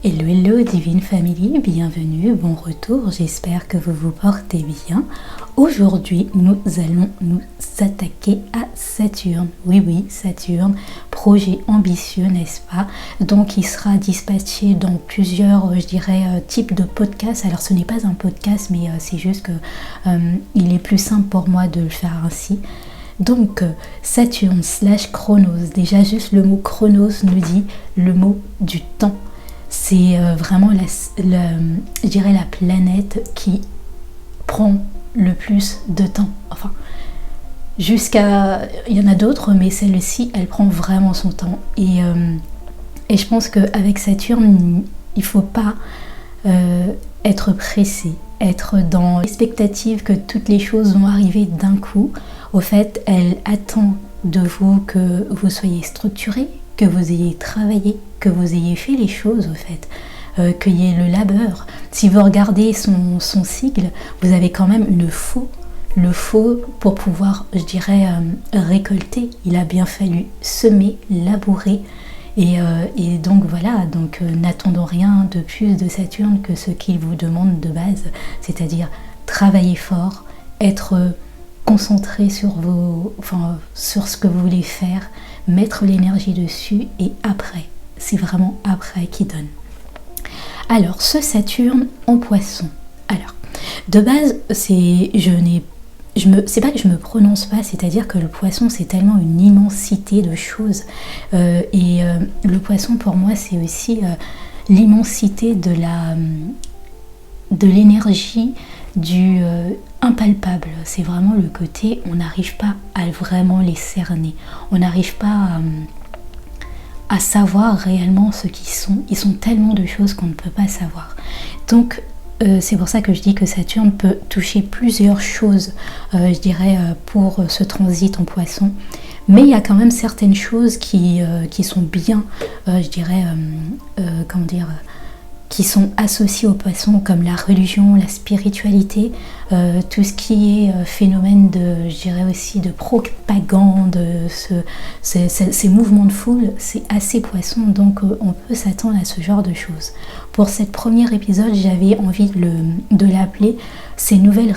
Hello, hello Divine Family, bienvenue, bon retour, j'espère que vous vous portez bien. Aujourd'hui, nous allons nous attaquer à Saturne. Oui, Saturne, projet ambitieux, n'est-ce pas? Donc, il sera dispatché dans plusieurs, types de podcasts. Alors, ce n'est pas un podcast, mais c'est juste que il est plus simple pour moi de le faire ainsi. Donc, Saturne / Chronos, déjà juste le mot Chronos nous dit le mot du temps. C'est vraiment la planète qui prend le plus de temps. Enfin, il y en a d'autres, mais celle-ci, elle prend vraiment son temps. Et je pense qu'avec Saturne, il ne faut pas être pressé, être dans l'expectative que toutes les choses vont arriver d'un coup. Au fait, elle attend de vous que vous soyez structuré, que vous ayez travaillé, que vous ayez fait les choses, au fait, qu'il y ait le labeur. Si vous regardez son sigle, vous avez quand même le faux pour pouvoir, récolter. Il a bien fallu semer, labourer, et donc voilà, n'attendons rien de plus de Saturne que ce qu'il vous demande de base, c'est-à-dire travailler fort, être concentré sur ce que vous voulez faire, mettre l'énergie dessus, et après, c'est vraiment après qui donne. Alors, ce Saturne en Poisson. Alors, de base, c'est pas que je me prononce pas, c'est-à-dire que le Poisson, c'est tellement une immensité de choses. Le Poisson, pour moi, c'est aussi l'immensité de l'énergie du impalpable. C'est vraiment le côté, on n'arrive pas à vraiment les cerner. On n'arrive pas à savoir réellement ce qu'ils sont. Ils sont tellement de choses qu'on ne peut pas savoir. Donc, c'est pour ça que je dis que Saturne peut toucher plusieurs choses, pour ce transit en Poisson. Mais il y a quand même certaines choses qui sont bien, qui sont associées au Poisson, comme la religion, la spiritualité, tout ce qui est phénomène de propagande, ces mouvements de foule, c'est assez Poisson, donc on peut s'attendre à ce genre de choses. Pour ce premier épisode, j'avais envie de l'appeler ces nouvelles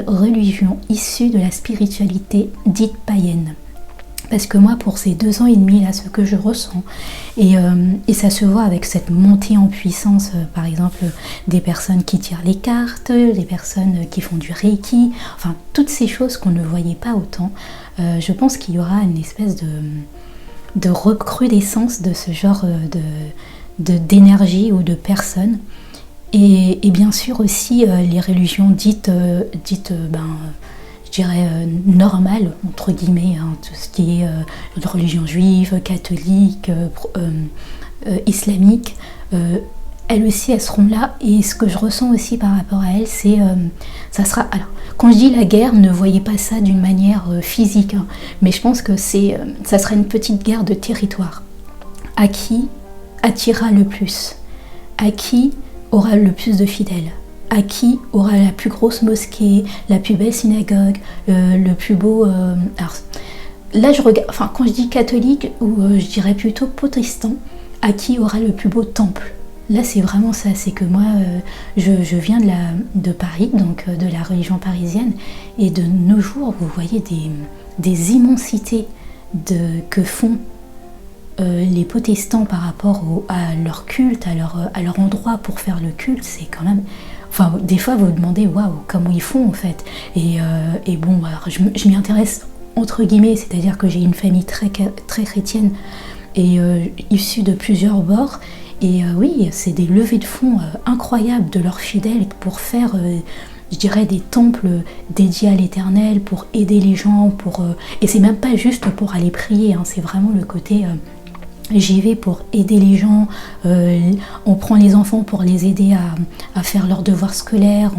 religions issues de la spiritualité dite païenne. Parce que moi, pour ces 2 ans et demi, là, ce que je ressens, et ça se voit avec cette montée en puissance, par exemple, des personnes qui tirent les cartes, des personnes qui font du Reiki, enfin, toutes ces choses qu'on ne voyait pas autant, je pense qu'il y aura une espèce de recrudescence de ce genre d'énergie ou de personnes. Et bien sûr aussi, les religions dites normale, entre guillemets, tout ce qui est religion juive, catholique, islamique, elles aussi, elles seront là. Et ce que je ressens aussi par rapport à elles, c'est ça sera... Alors, quand je dis la guerre, ne voyez pas ça d'une manière physique, hein, mais je pense que ça sera une petite guerre de territoire. À qui attirera le plus? À qui aura le plus de fidèles? À qui aura la plus grosse mosquée, la plus belle synagogue, le plus beau... alors, là, je regarde... Enfin, quand je dis catholique, ou je dirais plutôt protestant, à qui aura le plus beau temple? Là, c'est vraiment ça. C'est que moi, je viens de Paris, donc de la religion parisienne, et de nos jours, vous voyez des immensités que font les protestants par rapport à leur culte, à leur endroit pour faire le culte. C'est quand même... Enfin, des fois, vous vous demandez, waouh, comment ils font en fait. Et bon, alors, je m'y intéresse entre guillemets, c'est-à-dire que j'ai une famille très, très chrétienne et issue de plusieurs bords. Et oui, c'est des levées de fonds incroyables de leurs fidèles pour faire, des temples dédiés à l'Éternel, pour aider les gens, et c'est même pas juste pour aller prier, hein, c'est vraiment le côté... J'y vais pour aider les gens, on prend les enfants pour les aider à faire leurs devoirs scolaires,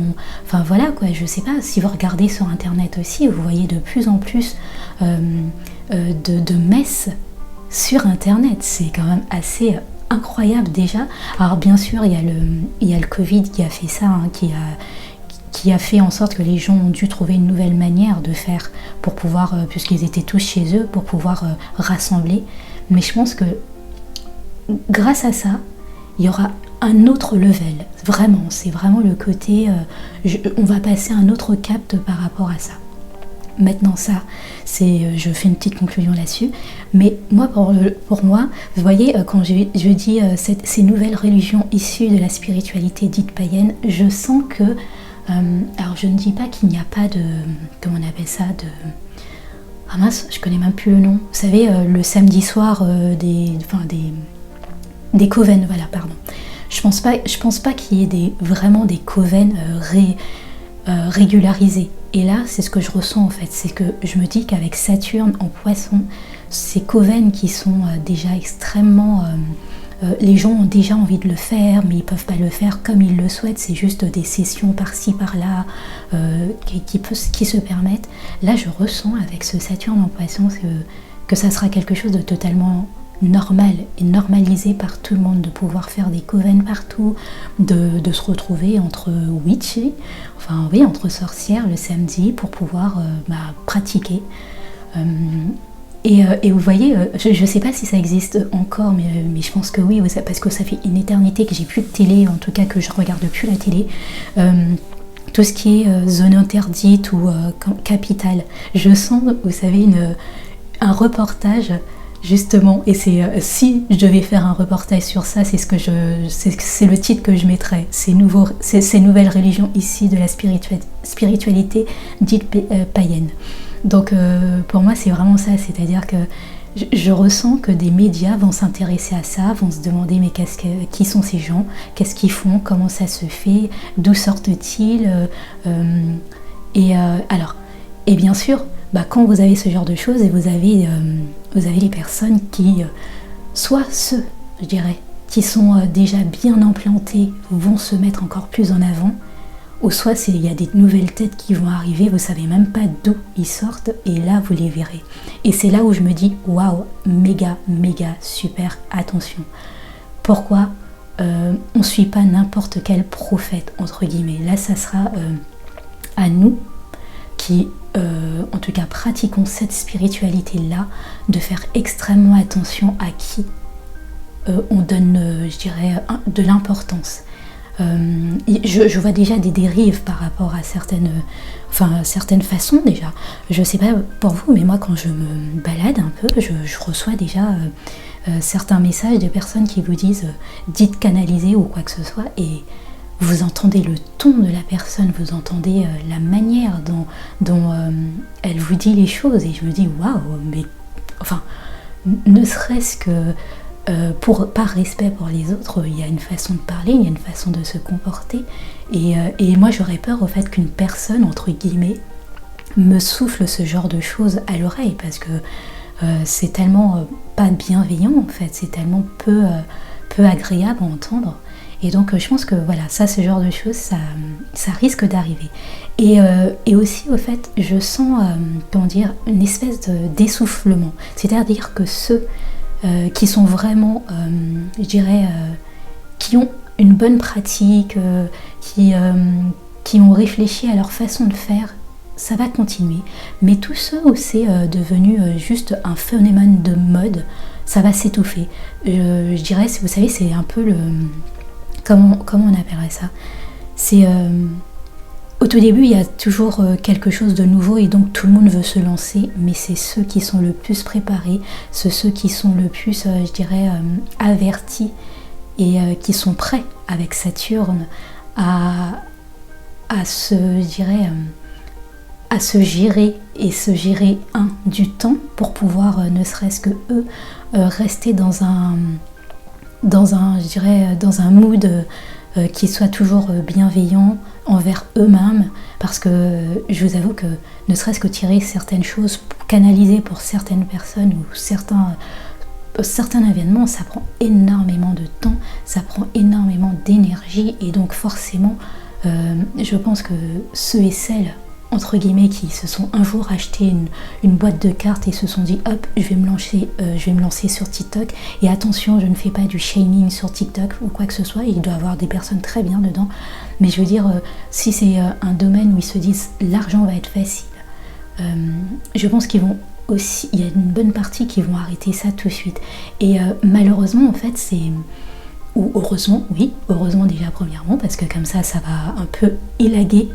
enfin voilà quoi, je sais pas, si vous regardez sur internet aussi, vous voyez de plus en plus de messes sur internet, c'est quand même assez incroyable déjà. Alors bien sûr, il y a le Covid qui a fait ça, hein, qui a fait en sorte que les gens ont dû trouver une nouvelle manière de faire pour pouvoir, puisqu'ils étaient tous chez eux, pour pouvoir rassembler. Mais je pense que grâce à ça, il y aura un autre level, vraiment, c'est vraiment le côté, on va passer un autre cap par rapport à ça. Maintenant ça, je fais une petite conclusion là-dessus, mais moi pour moi, vous voyez, quand je dis ces nouvelles religions issues de la spiritualité dite païenne, je sens que, alors je ne dis pas qu'il n'y a pas de, comment on appelle ça, ah mince, je connais même plus le nom, vous savez, le samedi soir des coven, voilà, pardon. Je pense pas qu'il y ait vraiment des coven régularisés. Et là, c'est ce que je ressens en fait, c'est que je me dis qu'avec Saturne en Poisson, ces coven qui sont déjà extrêmement... les gens ont déjà envie de le faire, mais ils peuvent pas le faire comme ils le souhaitent, c'est juste des sessions par-ci, par-là, qui se permettent. Là, je ressens avec ce Saturne en Poisson que ça sera quelque chose de totalement normal et normalisé par tout le monde, de pouvoir faire des coven partout, de se retrouver entre witches, enfin oui, entre sorcières le samedi pour pouvoir pratiquer. Et vous voyez, je ne sais pas si ça existe encore, mais je pense que oui, parce que ça fait une éternité que j'ai plus de télé, en tout cas que je regarde plus la télé. Tout ce qui est zone interdite ou capitale, je sens, vous savez, un reportage justement, et si je devais faire un reportage sur ça, c'est le titre que je mettrais, ces nouvelles religions ici de la spiritualité dite païenne. Donc pour moi c'est vraiment ça, c'est-à-dire que je ressens que des médias vont s'intéresser à ça, vont se demander mais qui sont ces gens, qu'est-ce qu'ils font, comment ça se fait, d'où sortent-ils, alors, et bien sûr, quand vous avez ce genre de choses, et vous avez les personnes qui, soit ceux, je dirais, qui sont déjà bien implantés, vont se mettre encore plus en avant, ou soit il y a des nouvelles têtes qui vont arriver, vous savez même pas d'où ils sortent, et là vous les verrez. Et c'est là où je me dis, waouh, méga, super, attention. Pourquoi on ne suit pas n'importe quel prophète, entre guillemets. Là, ça sera à nous qui, en tout cas, pratiquons cette spiritualité-là, de faire extrêmement attention à qui on donne, je dirais, de l'importance. Je vois déjà des dérives par rapport à certaines façons déjà. Je sais pas pour vous, mais moi quand je me balade un peu, je reçois déjà certains messages de personnes qui vous disent dites canaliser ou quoi que ce soit, et vous entendez le ton de la personne, vous entendez la manière dont elle vous dit les choses, et je me dis waouh, mais enfin, ne serait-ce que par respect pour les autres, il y a une façon de parler, il y a une façon de se comporter, et moi j'aurais peur au fait qu'une personne, entre guillemets, me souffle ce genre de choses à l'oreille, parce que c'est tellement pas bienveillant en fait, c'est tellement peu agréable à entendre. Et donc je pense que voilà, ce genre de choses, ça risque d'arriver. Et aussi au fait, je sens, comment dire, une espèce d'essoufflement. C'est-à-dire que ceux qui sont vraiment, je dirais, qui ont une bonne pratique, qui ont réfléchi à leur façon de faire, ça va continuer. Mais tous ceux où c'est devenu juste un phénomène de mode, ça va s'étouffer. Je dirais, vous savez, c'est un peu comment on appellerait ça, c'est au tout début il y a toujours quelque chose de nouveau, et donc tout le monde veut se lancer, mais c'est ceux qui sont le plus préparés, c'est ceux qui sont le plus je dirais avertis, et qui sont prêts avec Saturne à se gérer, et se gérer du temps pour pouvoir ne serait-ce que eux rester dans un mood qui soit toujours bienveillant envers eux-mêmes, parce que je vous avoue que ne serait-ce que tirer certaines choses, canaliser pour certaines personnes ou certains événements, ça prend énormément de temps, ça prend énormément d'énergie, et donc forcément je pense que ceux et celles, entre guillemets, qui se sont un jour acheté une boîte de cartes et se sont dit hop, je vais me lancer sur TikTok, et attention, je ne fais pas du shaming sur TikTok ou quoi que ce soit, il doit y avoir des personnes très bien dedans, mais je veux dire, si c'est un domaine où ils se disent l'argent va être facile, je pense qu'ils vont aussi, il y a une bonne partie qui vont arrêter ça tout de suite. Et malheureusement en fait ou heureusement, oui, heureusement déjà premièrement, parce que comme ça va un peu élaguer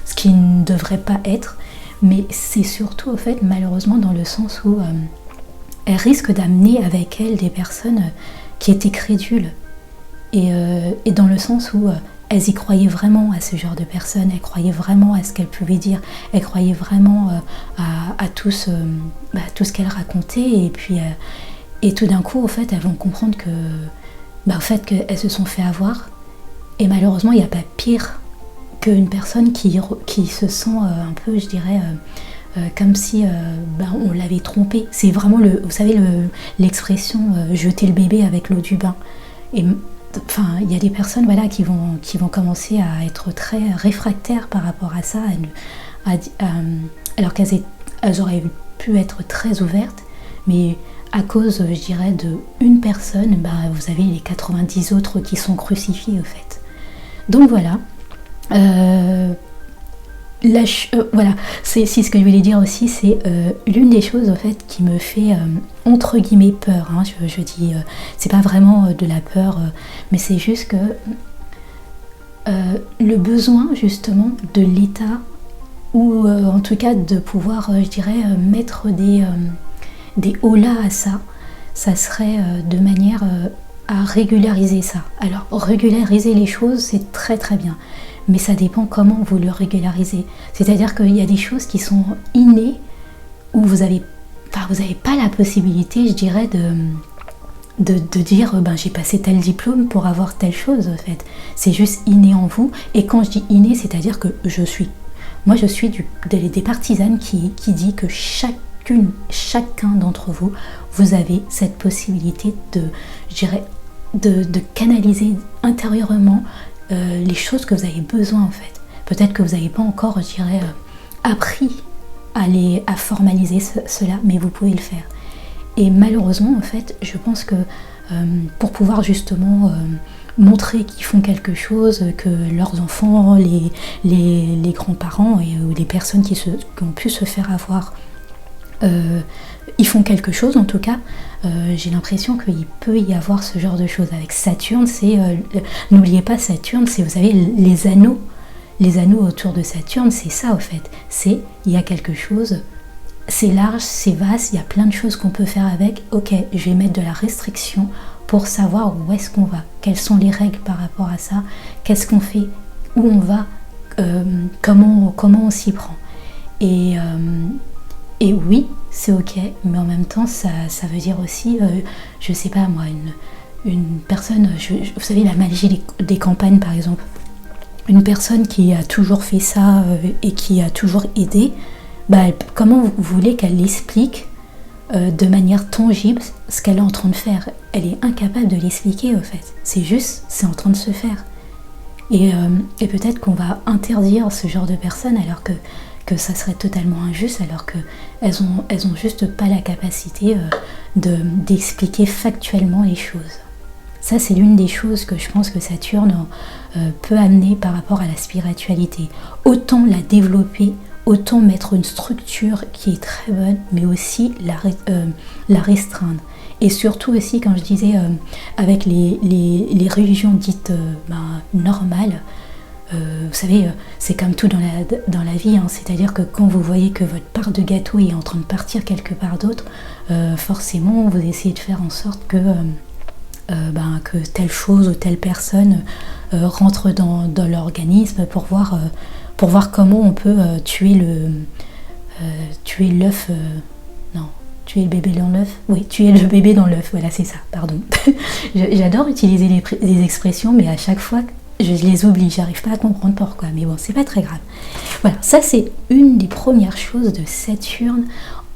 ce qui ne devrait pas être, mais c'est surtout au fait malheureusement dans le sens où elle risque d'amener avec elle des personnes qui étaient crédules, et dans le sens où elles y croyaient vraiment à ce genre de personnes, elles croyaient vraiment à ce qu'elles pouvaient dire, elles croyaient vraiment à tout ce qu'elles racontaient, et puis et tout d'un coup, au fait, elles vont comprendre que au fait qu'elles se sont fait avoir, et malheureusement, il n'y a pas pire qu'une personne qui se sent un peu, je dirais, comme si on l'avait trompée. C'est vraiment, vous savez, l'expression jeter le bébé avec l'eau du bain. Et enfin, il y a des personnes voilà, qui vont commencer à être très réfractaires par rapport à ça, alors qu'elles auraient pu être très ouvertes, mais à cause, je dirais, de une personne, vous avez les 90 autres qui sont crucifiés, au fait. Donc voilà. Voilà, c'est ce que je voulais dire aussi, c'est l'une des choses, au fait, qui me fait, entre guillemets, peur. Hein, je dis, c'est pas vraiment de la peur, mais c'est juste que le besoin, justement, de l'État, ou en tout cas de pouvoir, je dirais, mettre des holà à ça serait de manière à régulariser ça. Alors, régulariser les choses, c'est très très bien, mais ça dépend comment vous le régularisez. C'est-à-dire qu'il y a des choses qui sont innées, où vous n'avez pas la possibilité, je dirais, de dire j'ai passé tel diplôme pour avoir telle chose, en fait. C'est juste inné en vous, et quand je dis inné, c'est-à-dire que je suis des partisanes qui dit que chacun d'entre vous, vous avez cette possibilité de canaliser intérieurement les choses que vous avez besoin, en fait. Peut-être que vous n'avez pas encore, je dirais, appris à formaliser cela, mais vous pouvez le faire. Et malheureusement, en fait, je pense que pour pouvoir justement montrer qu'ils font quelque chose, que leurs enfants, les grands-parents ou les personnes qui ont pu se faire avoir, ils font quelque chose, en tout cas, j'ai l'impression qu'il peut y avoir ce genre de choses. Avec Saturne, n'oubliez pas Saturne, c'est, vous savez, les anneaux autour de Saturne, c'est ça, au fait. Il y a quelque chose, c'est large, c'est vaste, il y a plein de choses qu'on peut faire avec. Ok, je vais mettre de la restriction pour savoir où est-ce qu'on va, quelles sont les règles par rapport à ça, qu'est-ce qu'on fait, où on va, comment on s'y prend. Et oui, c'est ok, mais en même temps, ça veut dire aussi, je sais pas moi, une personne, vous savez, la magie des campagnes par exemple, une personne qui a toujours fait ça et qui a toujours aidé, comment vous voulez qu'elle l'explique de manière tangible ce qu'elle est en train de faire? Elle est incapable de l'expliquer, au fait. C'est en train de se faire. Et peut-être qu'on va interdire ce genre de personnes alors que ça serait totalement injuste, alors qu'elles ont juste pas la capacité d'expliquer factuellement les choses. Ça, c'est l'une des choses que je pense que Saturne peut amener par rapport à la spiritualité. Autant la développer, autant mettre une structure qui est très bonne, mais aussi la restreindre. Et surtout aussi, quand je disais, avec les religions dites normales, vous savez, c'est comme tout dans la vie, hein, c'est-à-dire que quand vous voyez que votre part de gâteau est en train de partir quelque part d'autre, forcément, vous essayez de faire en sorte que telle chose ou telle personne rentre dans l'organisme pour voir comment on peut tuer l'œuf. Tuer le bébé dans l'œuf. Oui, tuer le bébé dans l'œuf, voilà, c'est ça, pardon. J'adore utiliser les expressions, mais à chaque fois, je les oublie, j'arrive pas à comprendre pourquoi, mais bon, c'est pas très grave. Voilà, ça c'est une des premières choses de Saturne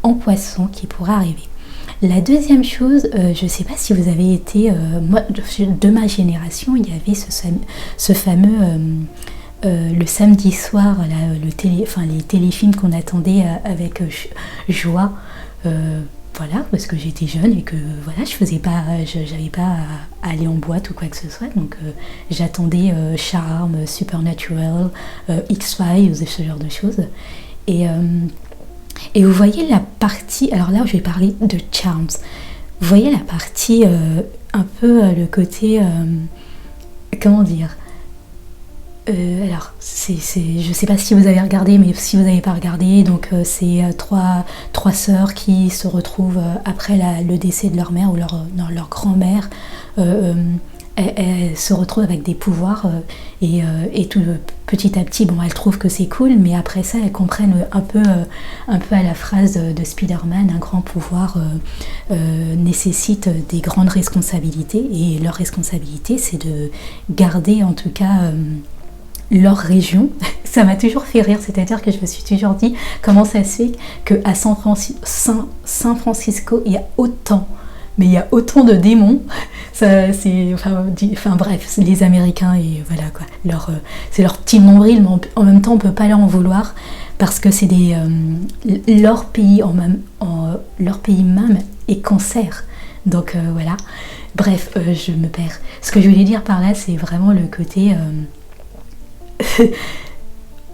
en Poisson qui pourra arriver. La deuxième chose, je sais pas si vous avez été, moi, de ma génération, il y avait ce fameux, le samedi soir, là, les téléfilms qu'on attendait avec joie, voilà, parce que j'étais jeune et que voilà, j'avais pas à aller en boîte ou quoi que ce soit, donc j'attendais Charme, Supernatural, X-Files, ce genre de choses. Et vous voyez la partie, alors là je vais parler de Charms, vous voyez la partie un peu le côté, comment dire, alors, je sais pas si vous avez regardé, mais si vous n'avez pas regardé, donc c'est trois sœurs qui se retrouvent après le décès de leur mère ou leur grand-mère. Elles se retrouvent avec des pouvoirs et tout petit à petit, bon, elles trouvent que c'est cool, mais après ça, elles comprennent un peu à la phrase de Spider-Man, un grand pouvoir nécessite des grandes responsabilités, et leur responsabilité, c'est de garder en tout cas leur région. Ça m'a toujours fait rire, c'est-à-dire que je me suis toujours dit comment ça se fait qu'à San Francisco il y a autant, mais il y a autant de démons. Ça, enfin bref, c'est les Américains, et voilà quoi, c'est leur petit nombril, mais en même temps on peut pas leur en vouloir parce que c'est leur pays leur pays même est cancer. Donc voilà, bref, je me perds. Ce que je voulais dire par là, c'est vraiment le côté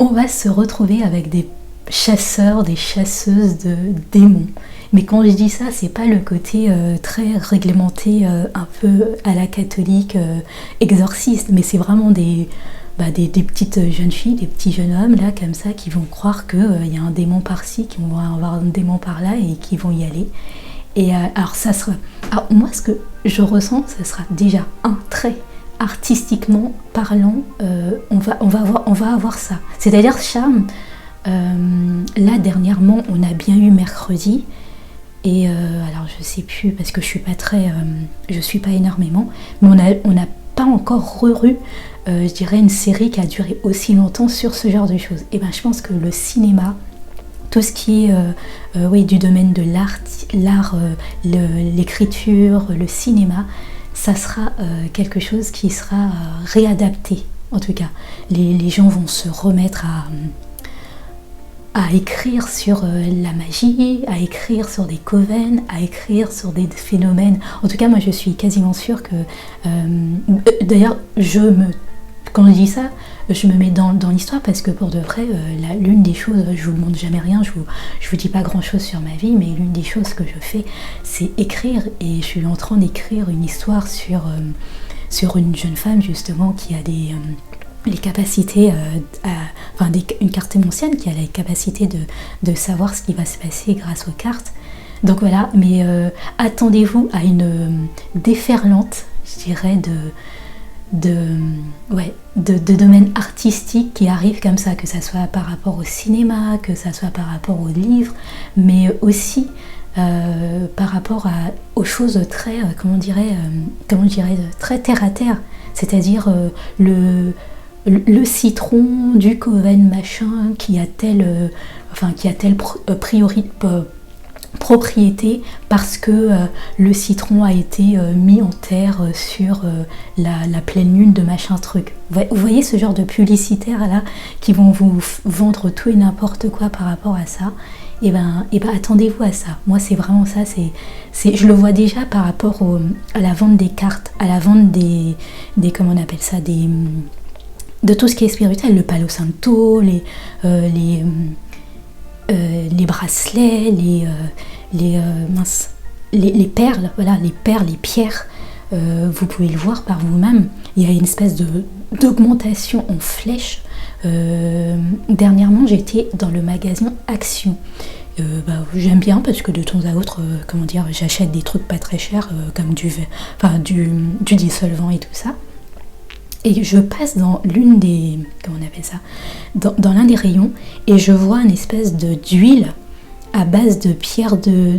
on va se retrouver avec des chasseurs, des chasseuses de démons. Mais quand je dis ça, c'est pas le côté très réglementé, un peu à la catholique, exorciste, mais c'est vraiment des petites jeunes filles, des petits jeunes hommes là comme ça qui vont croire qu'il y a un démon par-ci, qui vont avoir un démon par-là et qui vont y aller. Et alors moi ce que je ressens, ça sera déjà un trait. Artistiquement parlant, on va avoir ça. C'est-à-dire Charme, là dernièrement, on a bien eu mercredi, et alors je sais plus parce que je suis pas énormément, mais on n'a pas encore eu, je dirais, une série qui a duré aussi longtemps sur ce genre de choses. Et ben je pense que le cinéma, tout ce qui est du domaine de l'art, l'écriture, le cinéma, ça sera quelque chose qui sera réadapté. En tout cas, les gens vont se remettre à écrire sur la magie, à écrire sur des coven, à écrire sur des phénomènes. En tout cas, moi je suis quasiment sûre que... d'ailleurs, quand je dis ça, je me mets dans l'histoire parce que pour de vrai, l'une des choses, je vous montre jamais rien, je vous dis pas grand chose sur ma vie, mais l'une des choses que je fais, c'est écrire, et je suis en train d'écrire une histoire sur une jeune femme justement qui a les capacités, une cartomancienne qui a la capacité de savoir ce qui va se passer grâce aux cartes. Donc voilà, mais attendez-vous à une déferlante, je dirais, de domaines artistiques qui arrivent comme ça, que ça soit par rapport au cinéma, que ça soit par rapport aux livres, mais aussi par rapport aux choses très, très terre à terre, c'est-à-dire le citron du coven machin qui a telle propriété parce que le citron a été mis en terre sur la pleine lune de machin truc. Vous voyez ce genre de publicitaires là qui vont vous vendre tout et n'importe quoi par rapport à ça. Et ben attendez-vous à ça. Moi c'est vraiment ça, je le vois déjà par rapport à la vente des cartes, à la vente des comment on appelle ça, de tout ce qui est spirituel, le Palo Santo, les bracelets, les perles, voilà, les perles, les pierres, vous pouvez le voir par vous-même. Il y a une espèce d'augmentation en flèche. Dernièrement, j'étais dans le magasin Action. J'aime bien parce que de temps à autre, j'achète des trucs pas très chers, comme du dissolvant et tout ça. Et je passe dans l'une des... Comment on appelle ça, dans l'un des rayons, et je vois une espèce d'huile à base de pierre de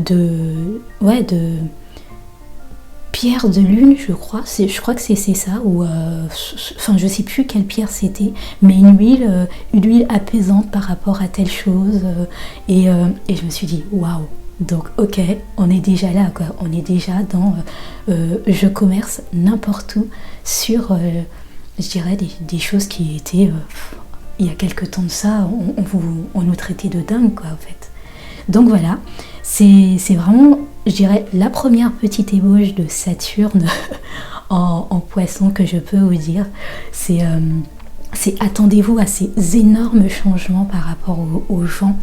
pierre de lune, je crois. Je crois que c'est ça, ou... je sais plus quelle pierre c'était, mais une huile apaisante par rapport à telle chose. Et je me suis dit, waouh. Donc ok, on est déjà là, quoi. On est déjà dans... je commerce n'importe où sur... je dirais des choses qui étaient, il y a quelques temps de ça, on nous traitait de dingue, quoi, en fait. Donc voilà, c'est vraiment, je dirais, la première petite ébauche de Saturne en poisson que je peux vous dire. C'est attendez-vous à ces énormes changements par rapport aux gens,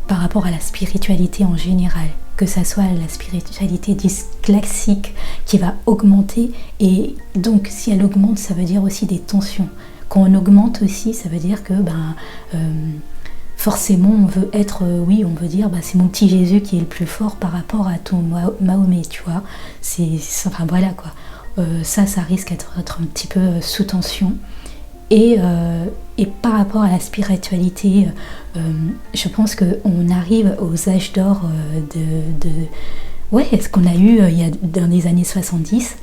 par rapport à la spiritualité en général. que ça soit la spiritualité dite classique qui va augmenter, et donc si elle augmente, ça veut dire aussi des tensions. Quand on augmente aussi, ça veut dire que forcément on veut être, oui, on veut dire c'est mon petit Jésus qui est le plus fort par rapport à ton Mahomet, tu vois. Enfin voilà quoi. Ça risque d'être un petit peu sous tension. Et par rapport à la spiritualité, je pense qu'on arrive aux âges d'or ce qu'on a eu il y a dans les années 70,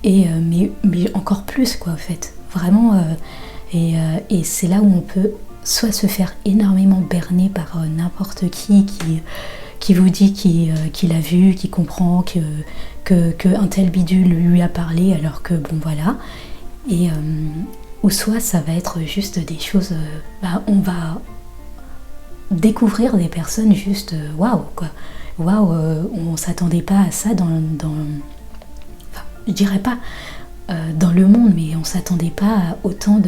mais encore plus quoi en fait, vraiment, et c'est là où on peut soit se faire énormément berner par n'importe qui vous dit qu'il a vu, qui comprend, que un tel bidule lui a parlé, alors que bon voilà. Et ou soit ça va être juste des choses, on va découvrir des personnes juste waouh quoi, waouh, on s'attendait pas à ça enfin, je dirais pas dans le monde, mais on s'attendait pas à autant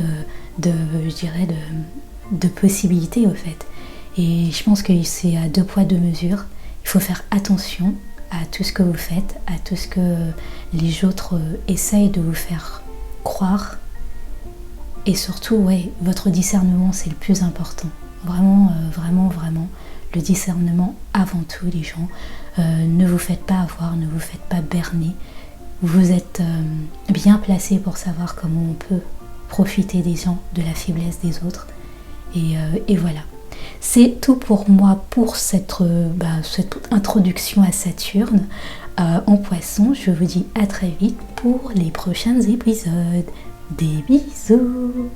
de possibilités au fait. Et je pense que c'est à 2 poids 2 mesures. Il faut faire attention à tout ce que vous faites, à tout ce que les autres essayent de vous faire croire. Et surtout, votre discernement, c'est le plus important. Vraiment, vraiment, vraiment, le discernement avant tout, les gens. Ne vous faites pas avoir, ne vous faites pas berner. Vous êtes bien placé pour savoir comment on peut profiter des gens, de la faiblesse des autres. Et voilà. C'est tout pour moi pour cette introduction à Saturne en Poisson. Je vous dis à très vite pour les prochains épisodes. Des bisous!